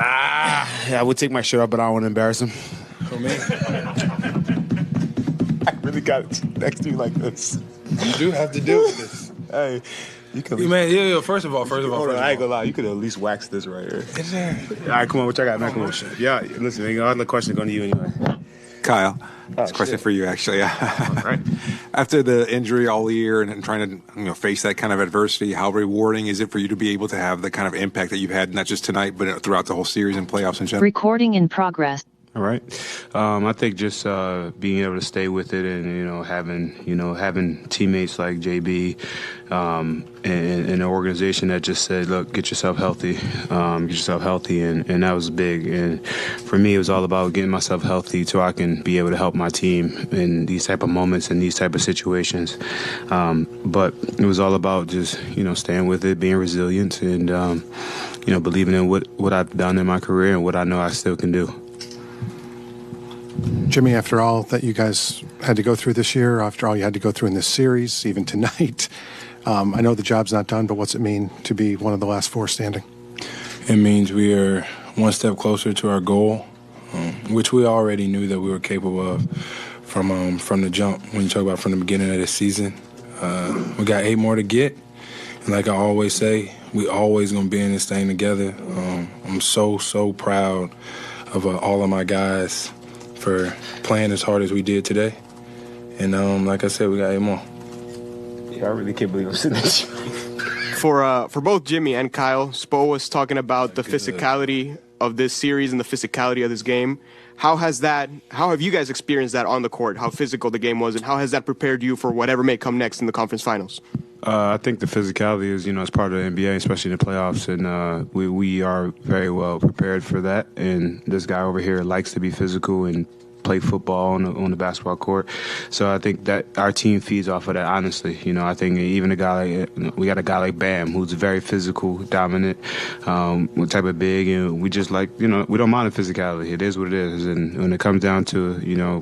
I would take my shirt off, but I don't want to embarrass him. For me? I really got it next to you like this. You do have to deal with this. Hey, you could. Man, first of all. Hold on, I ain't gonna lie. You could at least wax this right here. Is there? All right, come on. What y'all got? Come on. Yeah, listen, all the questions going to you anyway. Kyle, it's a question for you, actually. Right. After the injury all year and trying to face that kind of adversity, how rewarding is it for you to be able to have the kind of impact that you've had, not just tonight, but throughout the whole series and playoffs in general? Recording in progress. All right. I think just being able to stay with it and, having teammates like JB and an organization that just said, look, get yourself healthy. And that was big. And for me, it was all about getting myself healthy so I can be able to help my team in these type of moments and these type of situations. But it was all about just, staying with it, being resilient and, believing in what I've done in my career and what I know I still can do. Jimmy, after all that you guys had to go through this year, after all you had to go through in this series, even tonight, I know the job's not done, but what's it mean to be one of the last four standing? It means we are one step closer to our goal, which we already knew that we were capable of from the jump. When you talk about from the beginning of the season, we got 8 more to get. And like I always say, we always going to be in this thing together. I'm so proud of all of my guys for playing as hard as we did today. And like I said, we got 8 more. Yeah, I really can't believe I'm sitting next to you. For both Jimmy and Kyle, Spo was talking about the physicality of this series and the physicality of this game. How have you guys experienced that on the court, how physical the game was, and how has that prepared you for whatever may come next in the conference finals? I think the physicality is, it's part of the NBA, especially in the playoffs, and we are very well prepared for that. And this guy over here likes to be physical and play football on the basketball court. So I think that our team feeds off of that, honestly. I think even we got a guy like Bam, who's very physical, dominant, type of big, and we just we don't mind the physicality. It is what it is. And when it comes down to,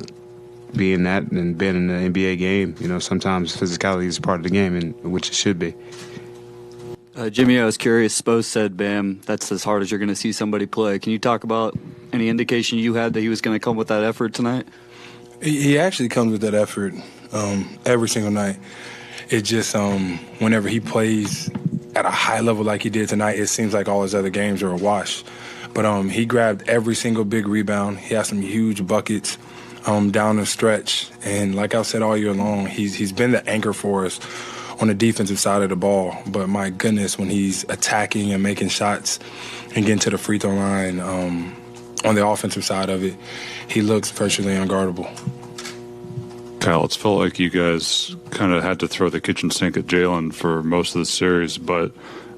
being that and being in the NBA game, sometimes physicality is part of the game, and which it should be. Jimmy, I was curious. Spo said, "Bam, that's as hard as you're going to see somebody play." Can you talk about any indication you had that he was going to come with that effort tonight? He actually comes with that effort every single night. It just whenever he plays at a high level like he did tonight, it seems like all his other games are a wash. But he grabbed every single big rebound. He has some huge buckets down the stretch. And like I said all year long, he's been the anchor for us on the defensive side of the ball. But my goodness, when he's attacking and making shots and getting to the free throw line on the offensive side of it, he looks virtually unguardable. Kyle, it's felt like you guys kind of had to throw the kitchen sink at Jalen for most of the series, but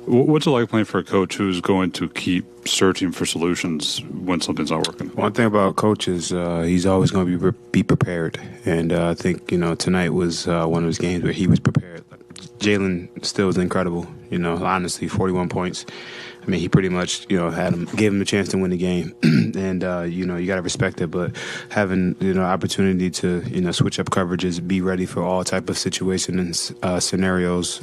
what's it like playing for a coach who's going to keep searching for solutions when something's not working? One thing about coach is he's always going to be prepared. And I think, tonight was one of those games where he was prepared. Jalen still was incredible, honestly, 41 points. I mean, he pretty much, gave him the chance to win the game. And, you got to respect it. But having, opportunity to, switch up coverages, be ready for all type of situations and scenarios,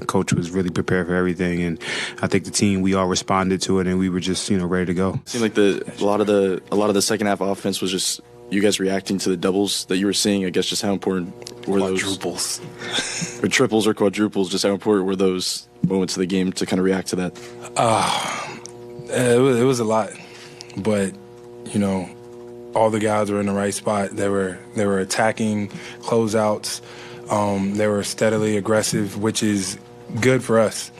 coach was really prepared for everything. And I think the team, we all responded to it, and we were just, ready to go. It seemed like a lot of the second half offense was just you guys reacting to the doubles that you were seeing. I guess just how important were quadruples. Those or triples or quadruples, just how important were those moments of the game to kind of react to that? It was a lot, but all the guys were in the right spot. They were attacking closeouts. They were steadily aggressive, which is good for us.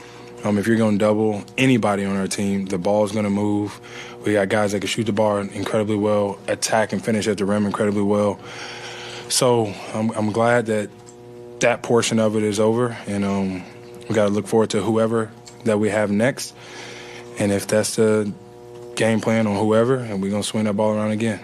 If you're going to double anybody on our team, the ball's going to move. We got guys that can shoot the ball incredibly well, attack and finish at the rim incredibly well. So I'm glad that portion of it is over, and we got to look forward to whoever that we have next. And if that's the game plan on whoever, and we're going to swing that ball around again.